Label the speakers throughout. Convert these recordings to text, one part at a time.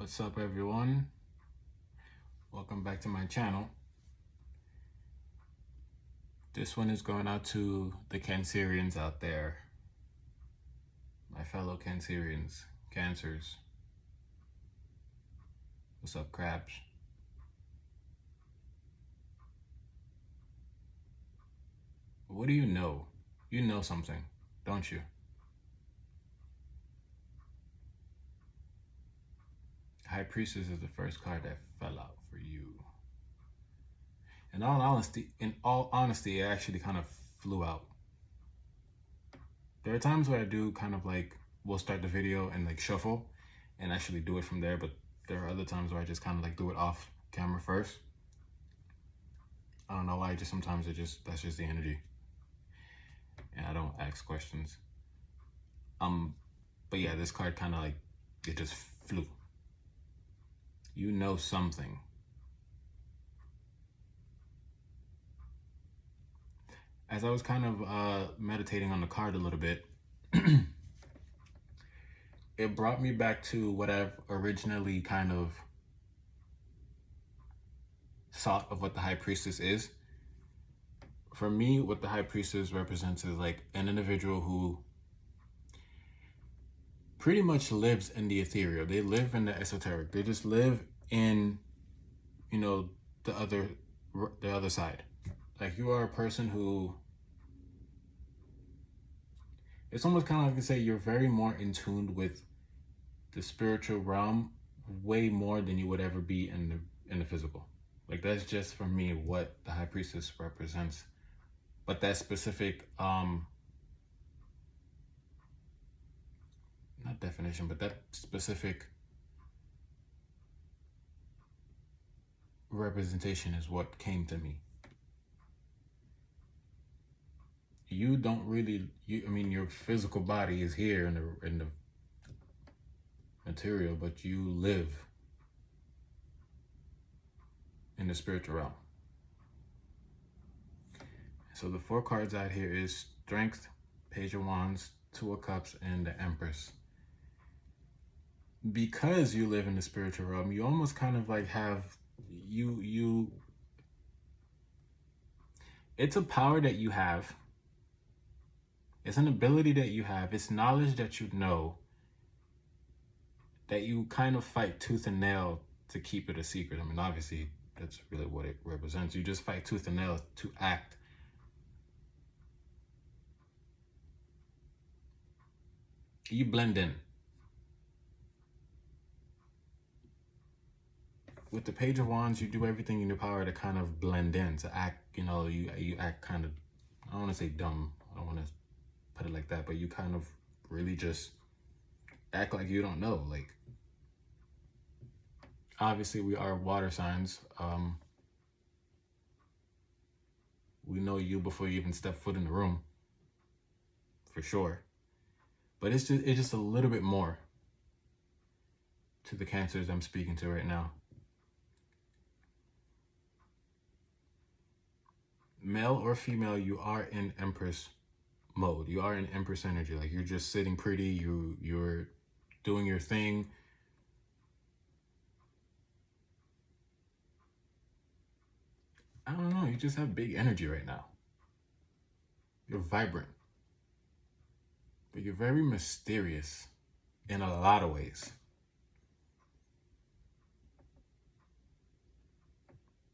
Speaker 1: What's up, everyone? Welcome back to my channel. This one is going out to the Cancerians out there, my fellow Cancerians, Cancers. What's up, crabs? What do you know? You know something, don't you? High Priestess is the first card that fell out for you. In all honesty, it actually kind of flew out. There are times where I do kind of like, we'll start the video and like shuffle and actually do it from there, but there are other times where I just kind of like do it off camera first. I don't know why, just sometimes that's just the energy. And I don't ask questions. But yeah, this card kind of like, it just flew. You know something. As I was kind of meditating on the card a little bit, it brought me back to what I've originally kind of thought of what the High Priestess is. For me, what the High Priestess represents is like an individual who pretty much lives in the ethereal. They live in the esoteric. They just live in, you know, the other side. Like, you are a person who, it's almost kind of like you say you're very more in tune with the spiritual realm, way more than you would ever be in the physical. Like, that's just for me what the High Priestess represents. But that specific not definition, but that specific representation is what came to me. You don't really, I mean, your physical body is here in the material, but you live in the spiritual realm. So the 4 cards out here is Strength, Page of Wands, 2 of Cups, and the Empress. Because you live in the spiritual realm, you almost kind of like have, it's a power that you have. It's an ability that you have. It's knowledge that you know, that you kind of fight tooth and nail to keep it a secret. I mean, obviously, that's really what it represents. You just fight tooth and nail to act. You blend in. With the Page of Wands, you do everything in your power to kind of blend in, to act, you know, you act kind of, I don't want to say dumb. I don't want to put it like that, but you kind of really just act like you don't know. Like, obviously we are water signs. We know you before you even step foot in the room, for sure. But it's just a little bit more to the Cancers I'm speaking to right now. Male or female, you are in Empress mode. You are in Empress energy. Like, you're just sitting pretty. You're doing your thing. I don't know. You just have big energy right now. You're vibrant. But you're very mysterious in a lot of ways.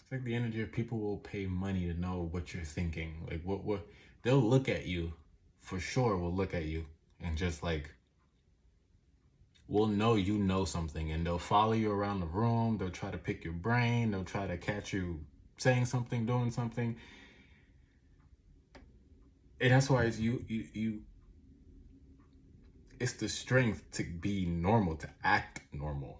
Speaker 1: It's like the energy of people will pay money to know what you're thinking. Like, what they'll look at you, for sure will look at you and just like, will know you know something, and they'll follow you around the room. They'll try to pick your brain. They'll try to catch you saying something, doing something. And that's why it's it's the strength to be normal, to act normal.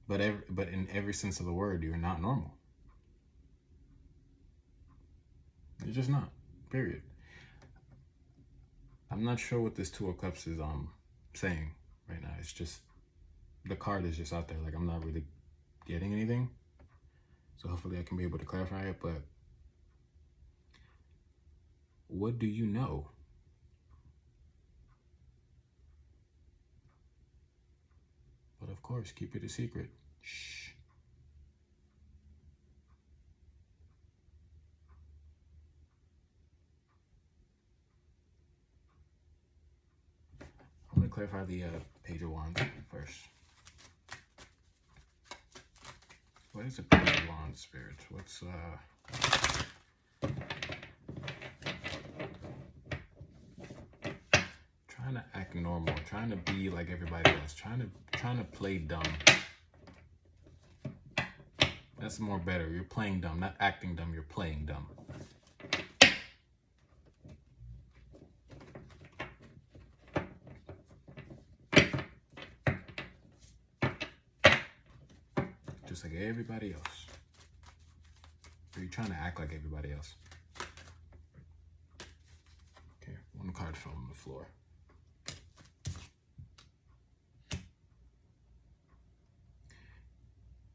Speaker 1: But in every sense of the word, you're not normal. You're just not, period. I'm not sure what this 2 of Cups is saying right now. It's just, the card is just out there. Like, I'm not really getting anything. So hopefully I can be able to clarify it. But what do you know? course, keep it a secret. Shh. I'm going to clarify the Page of Wands first. What is a Page of Wands, Spirit? What's trying to act normal, trying to be like everybody else, trying to play dumb. That's more better. You're playing dumb, not acting dumb. You're playing dumb. Just like everybody else. Or you're trying to act like everybody else. Okay, one card fell on the floor.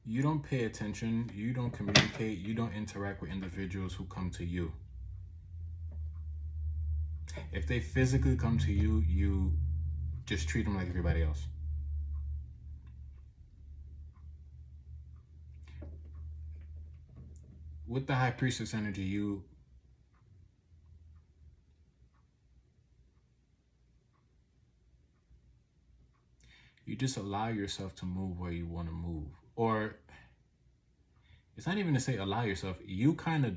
Speaker 1: You don't pay attention, you don't communicate, you don't interact with individuals who come to you. If they physically come to you, you just treat them like everybody else. With the High Priestess energy, you just allow yourself to move where you want to move. Or it's not even to say allow yourself, you kind of,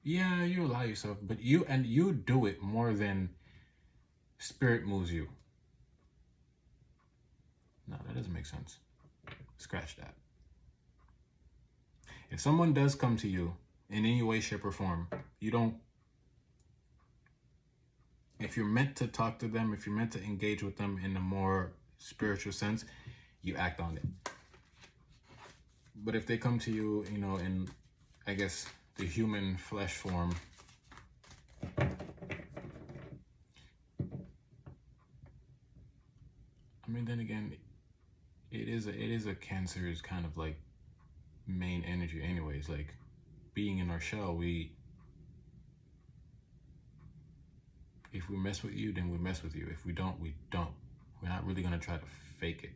Speaker 1: yeah, you allow yourself, but you do it more than Spirit moves you. No, that doesn't make sense. Scratch that. If someone does come to you in any way, shape, or form, you don't, if you're meant to talk to them, if you're meant to engage with them in a more spiritual sense, you act on it. But if they come to you, you know, in, I guess, the human flesh form, I mean, then again, it is a Cancer's kind of like main energy anyways. Like, being in our shell, if we mess with you, then we mess with you. If we don't, we don't. We're not really going to try to fake it.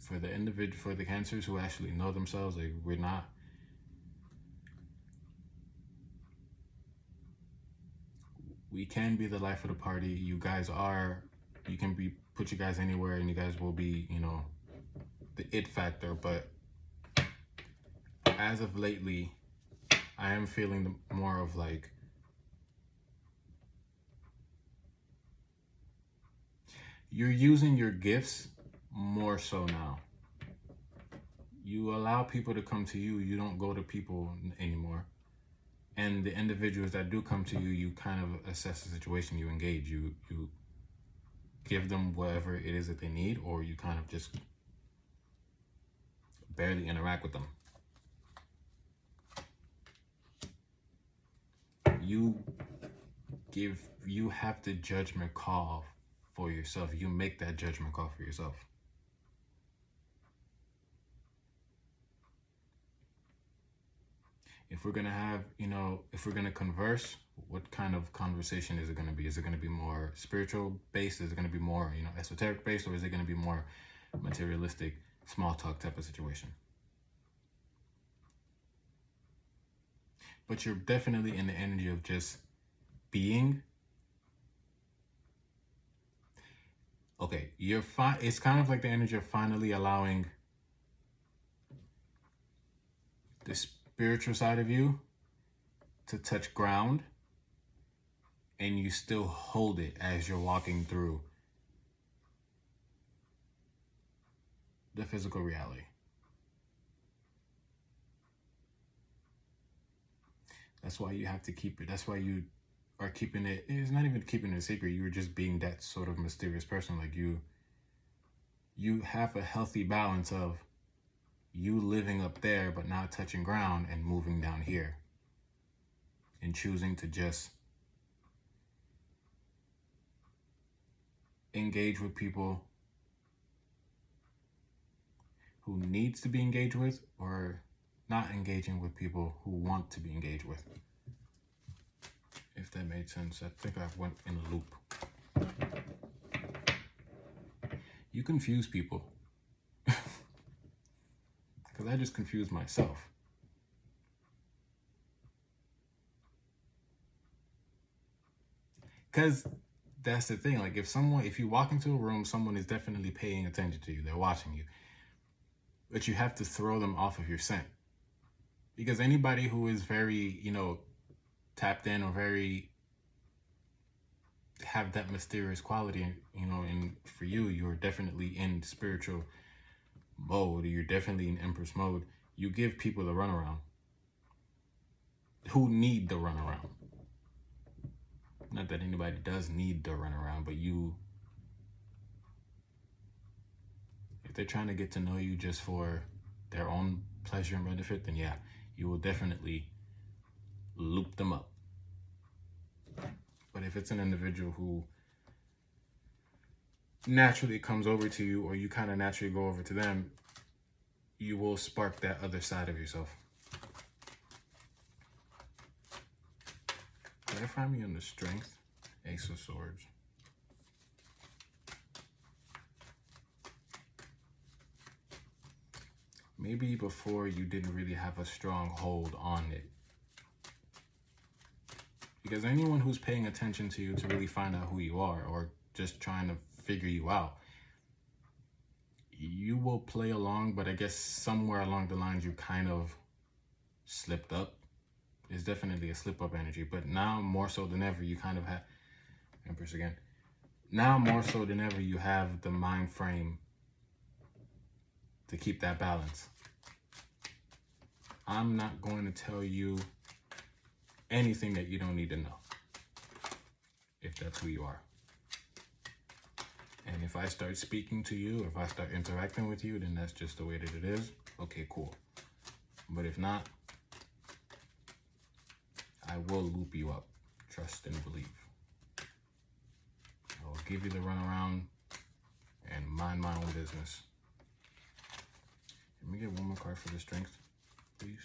Speaker 1: For the individual, for the Cancers who actually know themselves, like, we're not. We can be the life of the party. You guys are. You can be, put you guys anywhere, and you guys will be, you know, the it factor. But as of lately, I am feeling more of like, you're using your gifts more so now. You allow people to come to you. You don't go to people anymore. And the individuals that do come to you, you kind of assess the situation. You engage. You give them whatever it is that they need, or you kind of just barely interact with them. You have the judgment call for yourself. You make that judgment call for yourself. If we're going to have, you know, if we're going to converse, what kind of conversation is it going to be? Is it going to be more spiritual based? Is it going to be more, you know, esoteric based? Or is it going to be more materialistic, small talk type of situation? But you're definitely in the energy of just being. Okay, you're fine. It's kind of like the energy of finally allowing the spiritual side of you to touch ground, and you still hold it as you're walking through the physical reality. That's why you have to keep it. That's why you are keeping it. It's not even keeping it a secret. You're just being that sort of mysterious person. Like, you have a healthy balance of you living up there but not touching ground, and moving down here, and choosing to just engage with people who needs to be engaged with, or not engaging with people who want to be engaged with. If that made sense. I think I went in a loop. You confuse people. Because I just confused myself. Because that's the thing. Like, if you walk into a room, someone is definitely paying attention to you. They're watching you. But you have to throw them off of your scent. Because anybody who is very, tapped in or very have that mysterious quality, and for you, you're definitely in spiritual mode, or you're definitely in Empress mode. You give people the runaround who need the runaround. Not that anybody does need the runaround, but if they're trying to get to know you just for their own pleasure and benefit, then yeah, you will definitely loop them up. But if it's an individual who naturally comes over to you, or you kind of naturally go over to them, you will spark that other side of yourself. Did I find me on the strength? Ace of Swords. Maybe before you didn't really have a strong hold on it. Because anyone who's paying attention to you to really find out who you are, or just trying to figure you out, you will play along, but I guess somewhere along the lines you kind of slipped up. It's definitely a slip up energy, but now more so than ever, you kind of have, Empress again. Now more so than ever, you have the mind frame to keep that balance. I'm not going to tell you anything that you don't need to know, if that's who you are. And if I start speaking to you, if I start interacting with you, then that's just the way that it is. Okay, cool. But if not, I will loop you up. Trust and believe. I will give you the runaround and mind my own business. Let me get one more card for the strength, please.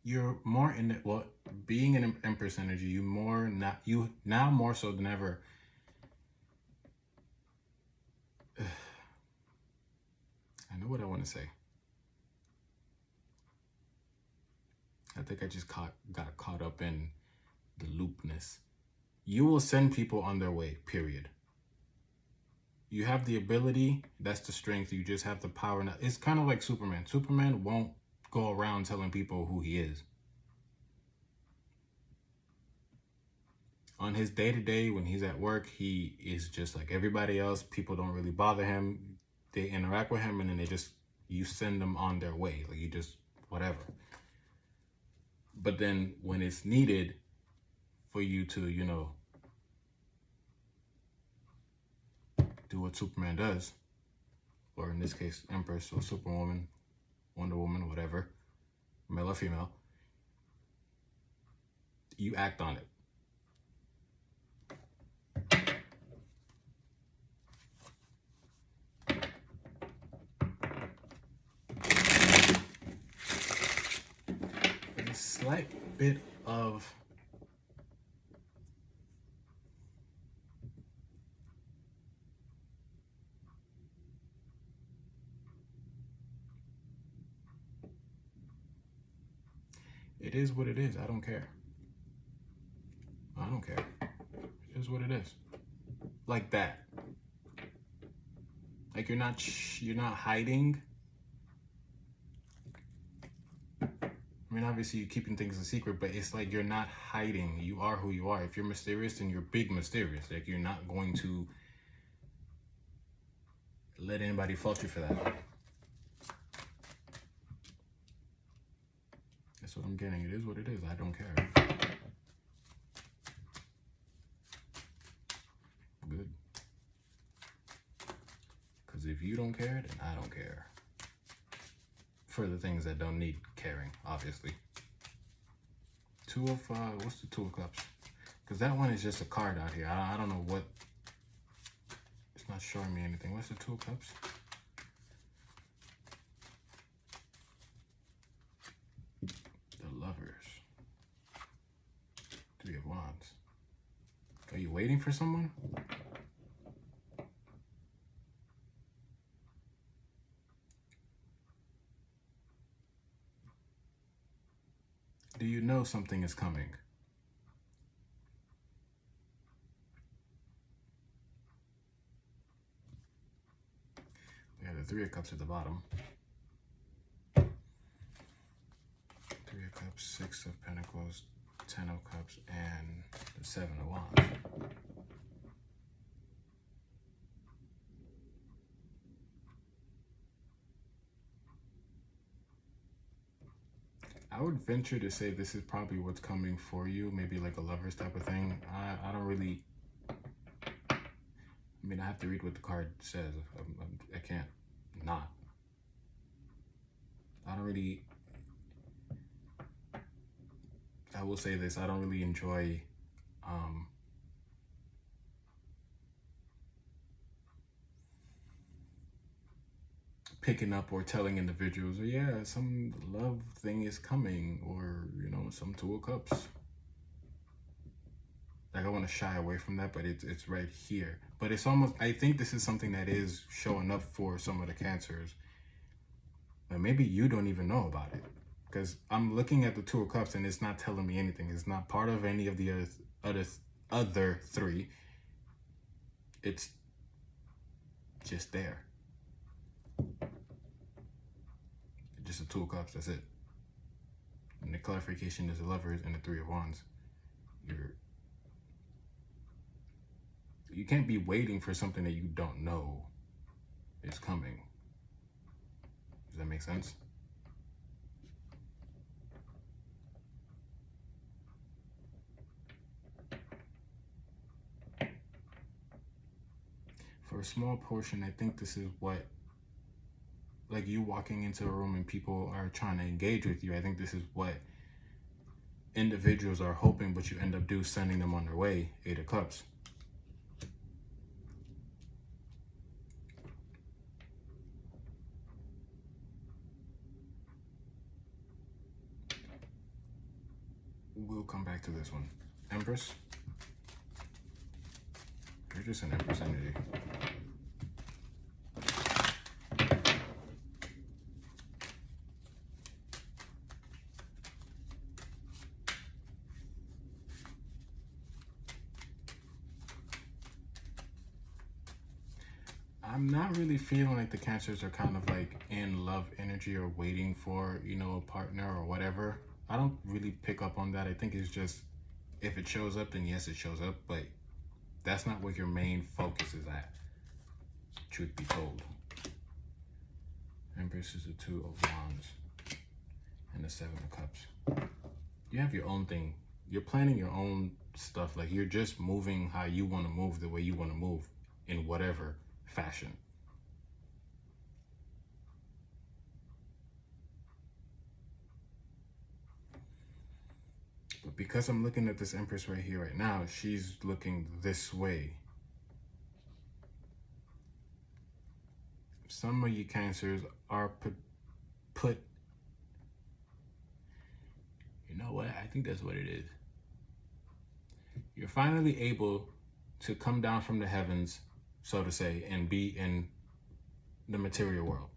Speaker 1: You're more in it. Well, being an Empress energy, you now more so than ever. I know what I want to say. I think I just got caught up in the loopness. You will send people on their way, period. You have the ability, that's the strength. You just have the power. Now, it's kind of like Superman. Superman won't go around telling people who he is. On his day-to-day, when he's at work, he is just like everybody else. People don't really bother him. They interact with him, and then you send them on their way. Like, you just, whatever. But then when it's needed for you to, do what Superman does, or in this case, Empress or Superwoman, Wonder Woman, whatever, male or female, you act on it. A slight bit of it is what it is. I don't care. I don't care. It is what it is. Like that. Like you're not hiding. I mean, obviously you're keeping things a secret, but it's like you're not hiding. You are who you are. If you're mysterious, then you're big mysterious. Like you're not going to let anybody fault you for that. That's what I'm getting. It is what it is. I don't care. Good. Because if you don't care, then I don't care. For the things that don't need caring, obviously. What's the Two of Cups? Because that one is just a card out here. I don't know what, it's not showing me anything. What's the Two of Cups? The Lovers. Three of Wands. Are you waiting for someone? Do you know something is coming? We have the Three of Cups at the bottom. Three of Cups, Six of Pentacles, Ten of Cups, and the Seven of Wands. I would venture to say this is probably what's coming for you, maybe like a lover's type of thing. I don't really, I mean, I have to read what the card says. I can't not. I don't really, I will say this, I don't really enjoy picking up or telling individuals, oh yeah, some love thing is coming, or, you know, some Two of Cups. Like, I want to shy away from that, but it's right here. But it's almost, I think this is something that is showing up for some of the Cancers. But maybe you don't even know about it. Because I'm looking at the Two of Cups and it's not telling me anything. It's not part of any of the other three. It's just there. Just the Two of Cups, that's it. And the clarification is the Lovers and the Three of Wands. You can't be waiting for something that you don't know is coming. Does that make sense? For a small portion, I think this is what, like you walking into a room and people are trying to engage with you, I think this is what individuals are hoping, but you end up sending them on their way. Eight of Cups. We'll come back to this one. Empress. You're just an Empress energy. I'm not really feeling like the Cancers are kind of like in love energy or waiting for, you know, a partner or whatever. I don't really pick up on that. I think it's just, if it shows up, then yes, it shows up, but that's not what your main focus is at, truth be told. Empress is the Two of Wands and the Seven of Cups. You have your own thing. You're planning your own stuff. Like, you're just moving how you want to move, the way you want to move, in whatever fashion. But because I'm looking at this Empress right here right now, she's looking this way. Some of you Cancers are put, you know what? I think that's what it is. You're finally able to come down from the heavens, so to say, and be in the material world.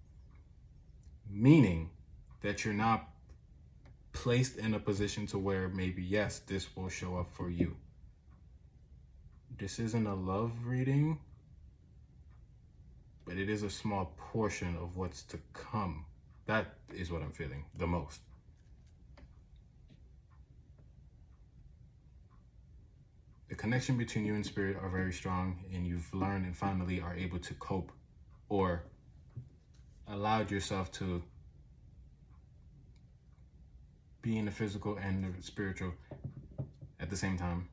Speaker 1: Meaning that you're not placed in a position to where maybe, yes, this will show up for you. This isn't a love reading, but it is a small portion of what's to come. That is what I'm feeling the most. The connection between you and Spirit are very strong, and you've learned and finally are able to cope or allowed yourself to be in the physical and the spiritual at the same time.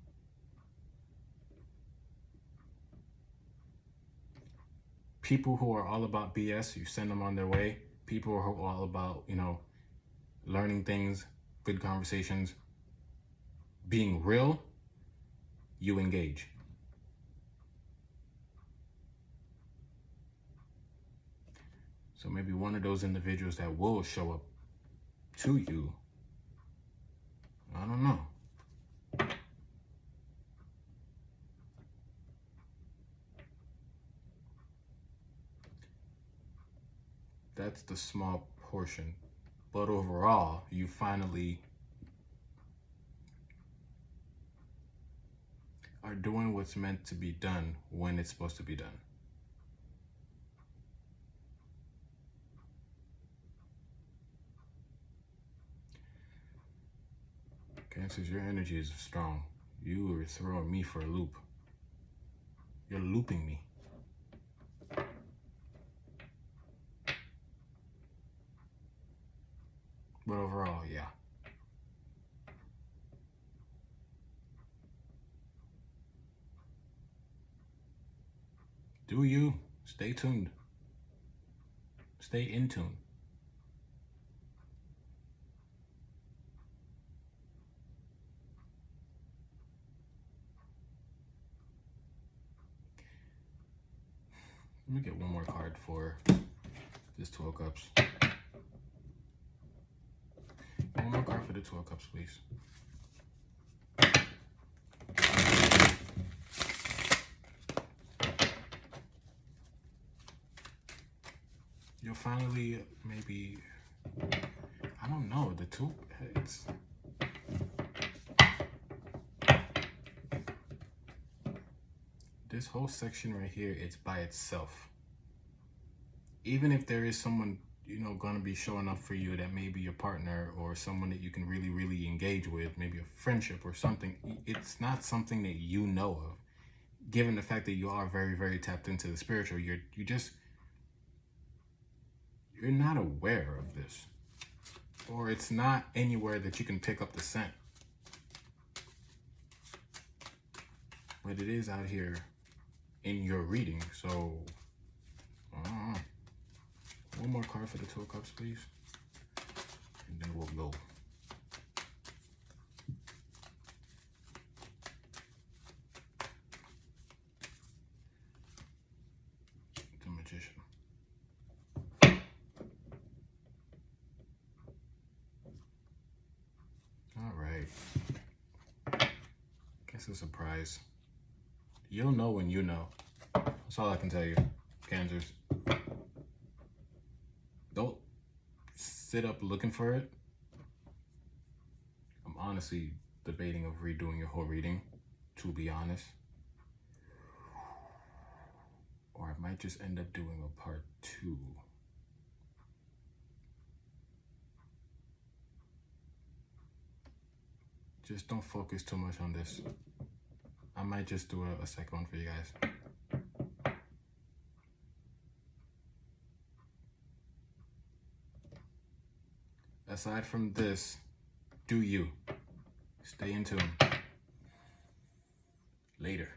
Speaker 1: People who are all about BS, you send them on their way. People who are all about, learning things, good conversations, being real, you engage. So maybe one of those individuals that will show up to you, I don't know. That's the small portion. But overall, you finally are doing what's meant to be done when it's supposed to be done. Cancers, your energy is strong. You are throwing me for a loop. You're looping me. But overall, yeah. Do you. Stay tuned. Stay in tune. Let me get one more card for this 2 of Cups. One more card for the 2 of Cups, please. You'll finally, maybe, I don't know, the 2, it's... This whole section right here, it's by itself. Even if there is someone, going to be showing up for you that may be your partner or someone that you can really, really engage with, maybe a friendship or something, it's not something that you know of. Given the fact that you are very, very tapped into the spiritual, you're not aware of this. Or it's not anywhere that you can pick up the scent. But it is out here in your reading, so one more card for the 2 of Cups, please, and then we'll go. The Magician. All right. Guess a surprise. You'll know when you know. That's all I can tell you, Cancers. Don't sit up looking for it. I'm honestly debating of redoing your whole reading, to be honest. Or I might just end up doing a part 2. Just don't focus too much on this. I might just do a second one for you guys. Aside from this, do you. Stay in tune. Later.